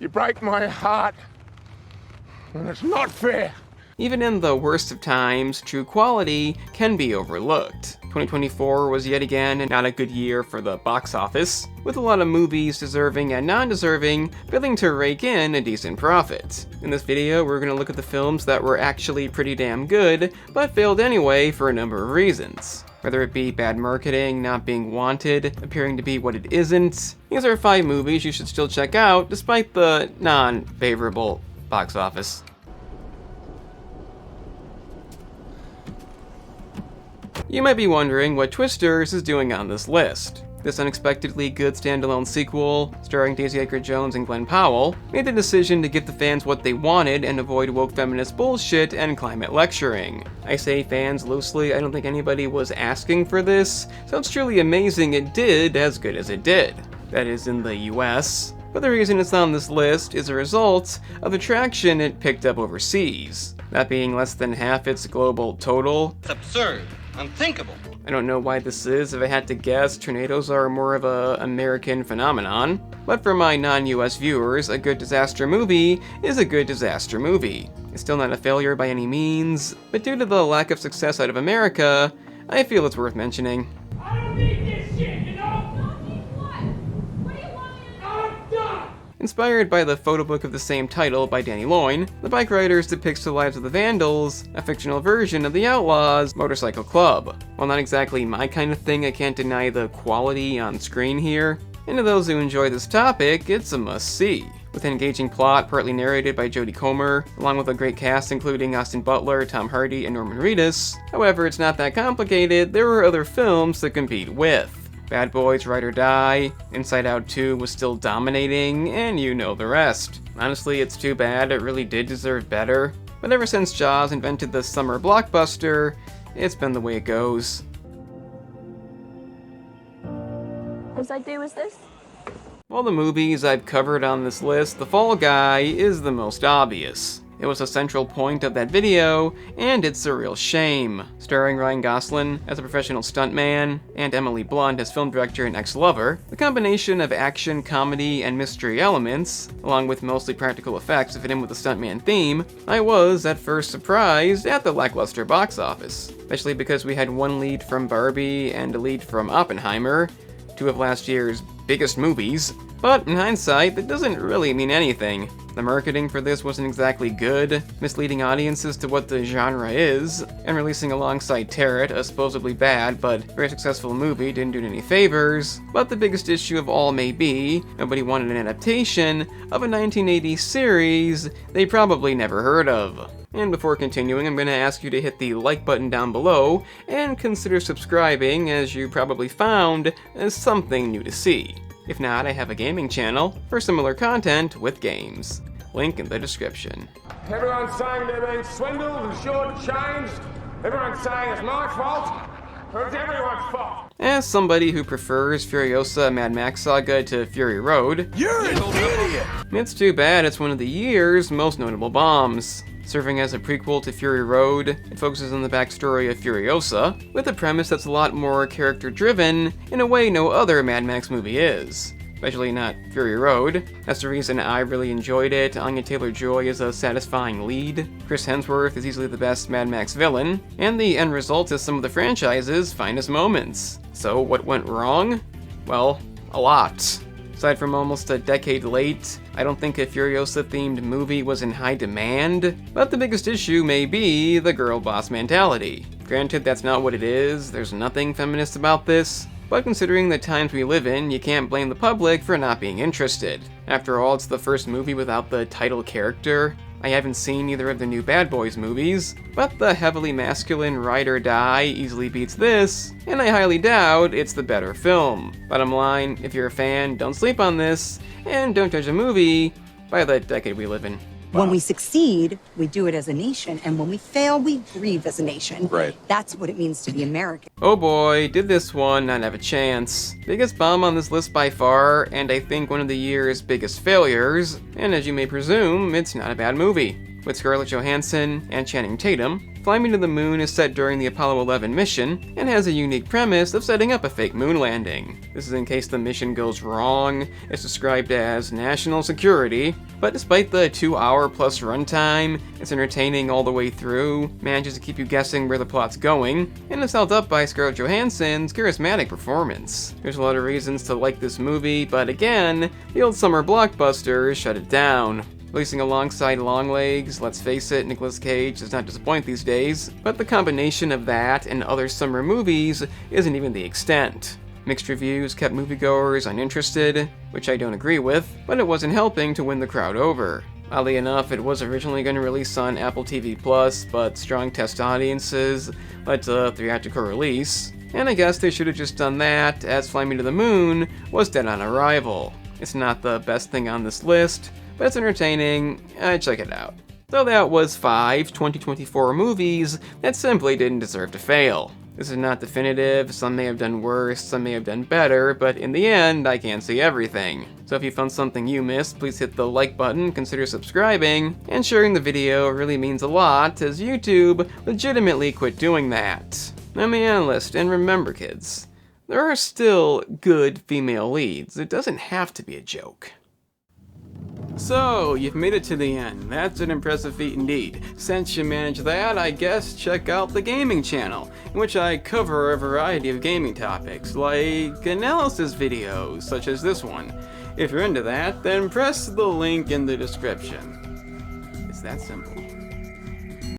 You break my heart, and it's not fair. Even in the worst of times, true quality can be overlooked. 2024 was yet again not a good year for the box office, with a lot of movies deserving and non-deserving failing to rake in a decent profit. In this video, we're going to look at the films that were actually pretty damn good, but failed anyway for a number of reasons. Whether it be bad marketing, not being wanted, appearing to be what it isn't, these are 5 movies you should still check out despite the non-favorable box office. You might be wondering what Twisters is doing on this list. This unexpectedly good standalone sequel, starring Daisy Edgar-Jones and Glenn Powell, made the decision to give the fans what they wanted and avoid woke feminist bullshit and climate lecturing. I say fans loosely, I don't think anybody was asking for this, so it's truly amazing it did as good as it did. That is in the US. But the reason it's on this list is a result of the traction it picked up overseas, that being less than half its global total. It's absurd. Unthinkable. I don't know why this is. If I had to guess, tornadoes are more of an American phenomenon. But for my non-US viewers, a good disaster movie is a good disaster movie. It's still not a failure by any means, but due to the lack of success out of America, I feel it's worth mentioning. I don't need this shit, you know? Don't need what? What do you want me to do? I'm done! Inspired by the photo book of the same title by Danny Loyne, the Bikeriders depicts the lives of the Vandals, a fictional version of the Outlaws' motorcycle club. While not exactly my kind of thing, I can't deny the quality on screen here. And to those who enjoy this topic, it's a must-see. With an engaging plot, partly narrated by Jodie Comer, along with a great cast including Austin Butler, Tom Hardy, and Norman Reedus. However, it's not that complicated. There were other films to compete with. Bad Boys, Ride or Die, Inside Out 2 was still dominating, and you know the rest. Honestly, it's too bad, it really did deserve better. But ever since Jaws invented the summer blockbuster, it's been the way it goes. Whose idea was this? Of all the movies I've covered on this list, The Fall Guy is the most obvious. It was a central point of that video, and it's a real shame. Starring Ryan Gosling as a professional stuntman, and Emily Blunt as film director and ex-lover, the combination of action, comedy, and mystery elements, along with mostly practical effects to fit in with the stuntman theme, I was at first surprised at the lackluster box office. Especially because we had one lead from Barbie and a lead from Oppenheimer, 2 of last year's biggest movies. But in hindsight, that doesn't really mean anything. The marketing for this wasn't exactly good, misleading audiences to what the genre is, and releasing alongside Tenet, a supposedly bad but very successful movie, didn't do it any favors. But the biggest issue of all may be, nobody wanted an adaptation of a 1980s series they probably never heard of. And before continuing, I'm going to ask you to hit the like button down below, and consider subscribing, as you probably found something new to see. If not, I have a gaming channel for similar content with games. Link in the description. Everyone's saying they're being swindled and shortchanged. Everyone's saying it's my fault. Or it's everyone's fault. As somebody who prefers Furiosa Mad Max Saga to Fury Road, You're an idiot! it's too bad it's one of the year's most notable bombs. Serving as a prequel to Fury Road, it focuses on the backstory of Furiosa, with a premise that's a lot more character-driven in a way no other Mad Max movie is. Especially not Fury Road. That's the reason I really enjoyed it. Anya Taylor-Joy is a satisfying lead, Chris Hemsworth is easily the best Mad Max villain, and the end result is some of the franchise's finest moments. So what went wrong? Well, a lot. Aside from almost a decade late, I don't think a Furiosa-themed movie was in high demand, but the biggest issue may be the girl boss mentality. Granted, that's not what it is, there's nothing feminist about this, but considering the times we live in, you can't blame the public for not being interested. After all, it's the first movie without the title character. I haven't seen either of the new Bad Boys movies, but the heavily masculine Ride or Die easily beats this, and I highly doubt it's the better film. Bottom line, if you're a fan, don't sleep on this, and don't judge a movie by the decade we live in. When we succeed, we do it as a nation, and when we fail, we grieve as a nation. Right. That's what it means to be American. Oh boy, did this one not have a chance. Biggest bomb on this list by far, and I think one of the year's biggest failures, and as you may presume, it's not a bad movie. with Scarlett Johansson and Channing Tatum. Fly Me to the Moon is set during the Apollo 11 mission, and has a unique premise of setting up a fake moon landing. This is in case the mission goes wrong. It's described as national security, but despite the 2-hour-plus runtime, it's entertaining all the way through, manages to keep you guessing where the plot's going, and is held up by Scarlett Johansson's charismatic performance. There's a lot of reasons to like this movie, but again, the old summer blockbusters shut it down. Releasing alongside Longlegs, let's face it, Nicolas Cage does not disappoint these days, but the combination of that and other summer movies isn't even the extent. Mixed reviews kept moviegoers uninterested, which I don't agree with, but it wasn't helping to win the crowd over. Oddly enough, it was originally going to release on Apple TV+, but strong test audiences led to a theatrical release, and I guess they should have just done that, as Fly Me to the Moon was dead on arrival. It's not the best thing on this list, but it's entertaining. Check it out. So that was 5 2024 movies that simply didn't deserve to fail. This is not definitive, some may have done worse, some may have done better, but in the end, I can't see everything. So if you found something you missed, please hit the like button, consider subscribing, and sharing the video really means a lot, as YouTube legitimately quit doing that. I'm the Analyst, and remember kids, there are still good female leads. It doesn't have to be a joke. So, you've made it to the end. That's an impressive feat indeed. Since you managed that, I guess check out the gaming channel, in which I cover a variety of gaming topics, like analysis videos, such as this one. If you're into that, then press the link in the description. It's that simple.